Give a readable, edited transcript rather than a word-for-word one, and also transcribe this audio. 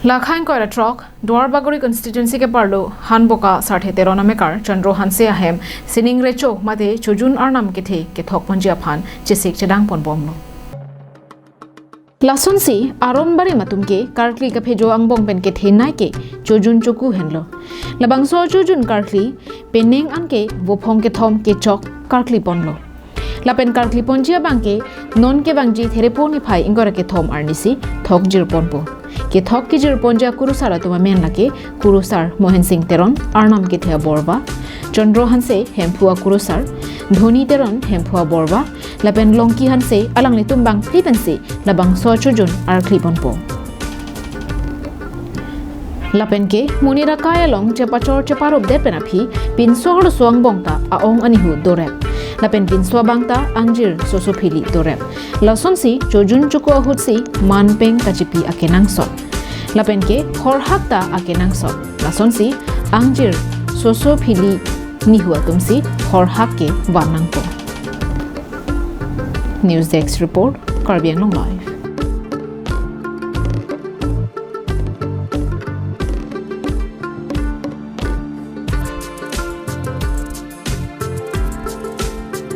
Lakhain Koira Trok, Dwarbaguri constituency ke parlo, Hanboka, Sarthe, Teron, Ameker, Chondro, Hanse, ahem, Sining Recho, Mate, Chojun, Arnam, Kethe, kethok, Ponjiapan, Chisik, Chedang, Ponbomno. Lasonsi, Aron Bari Matumke, Karkli Kapejo Angbong Pen Kethe Naike, Chojun Choku Henlo. Labangso Chojun Karkli, Pening Anke, Vopong Kethom, Kethok, Karkli Ponlo. Lapen Karkli Ponjia Banke, non ke bangji thereponi phai ingora kethom arnisi, thok jir ponpo. Kethok ki jir ponja kurusara tuma men lake, kurusar Mohen Singh Teron, Arnam Kethe Borba, Chondro Hanse, Hempua kurusar, Dhoni Teron, Hempua Borba, Lapen Longki Hanse, alang litumbang Klipensi, Labang So Chojun, Arkli Ponpo. Lapen ke, Munira Kaya Long, Chepachor Cheparop Depenapi, Pin Sohor Suang Bongta, Aong Anihu Dorep. Lapen Pinswa Bangta, Angjir, Sosopili, Dorep. Lasonsi, Chojun Chuko Hutsi, Manpeng Kachipi Akenang Sot. Lapen ke, Horhakta Akenang Sot. Lasonsi, Angjir, Sosopili, Nihua Tumsi, Horhake, Vanangpo. News Desk Report, Karbiang Long Live.